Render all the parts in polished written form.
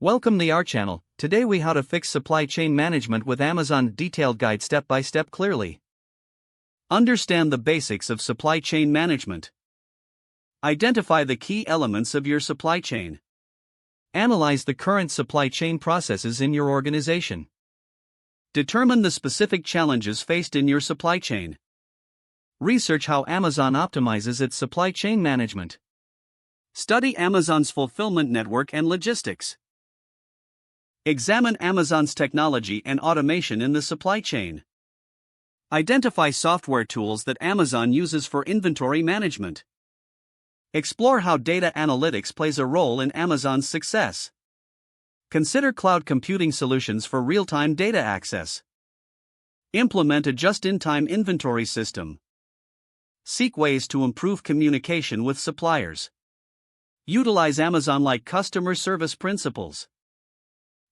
Welcome to our channel. Today we how to fix supply chain management with Amazon detailed guide step by step clearly. Understand the basics of supply chain management. Identify the key elements of your supply chain. Analyze the current supply chain processes in your organization. Determine the specific challenges faced in your supply chain. Research how Amazon optimizes its supply chain management. Study Amazon's fulfillment network and logistics. Examine Amazon's technology and automation in the supply chain. Identify software tools that Amazon uses for inventory management. Explore how data analytics plays a role in Amazon's success. Consider cloud computing solutions for real-time data access. Implement a just-in-time inventory system. Seek ways to improve communication with suppliers. Utilize Amazon-like customer service principles.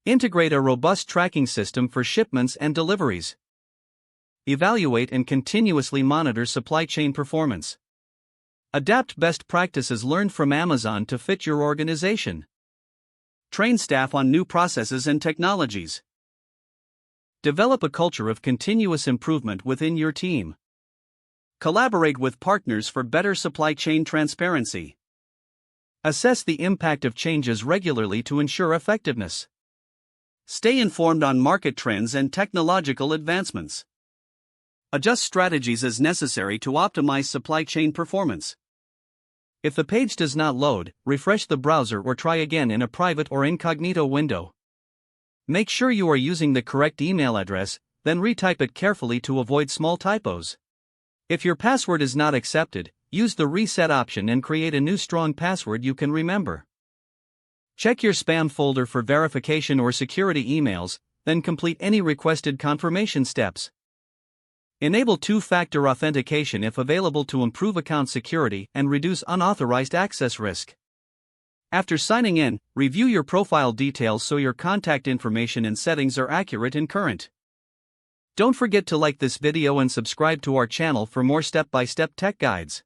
Integrate a robust tracking system for shipments and deliveries. Evaluate and continuously monitor supply chain performance. Adapt best practices learned from Amazon to fit your organization. Train staff on new processes and technologies. Develop a culture of continuous improvement within your team. Collaborate with partners for better supply chain transparency. Assess the impact of changes regularly to ensure effectiveness. Stay informed on market trends and technological advancements. Adjust strategies as necessary to optimize supply chain performance. If the page does not load, refresh the browser or try again in a private or incognito window. Make sure you are using the correct email address, then retype it carefully to avoid small typos. If your password is not accepted, use the reset option and create a new strong password you can remember. Check your spam folder for verification or security emails, then complete any requested confirmation steps. Enable two-factor authentication if available to improve account security and reduce unauthorized access risk. After signing in, review your profile details so your contact information and settings are accurate and current. Don't forget to like this video and subscribe to our channel for more step-by-step tech guides.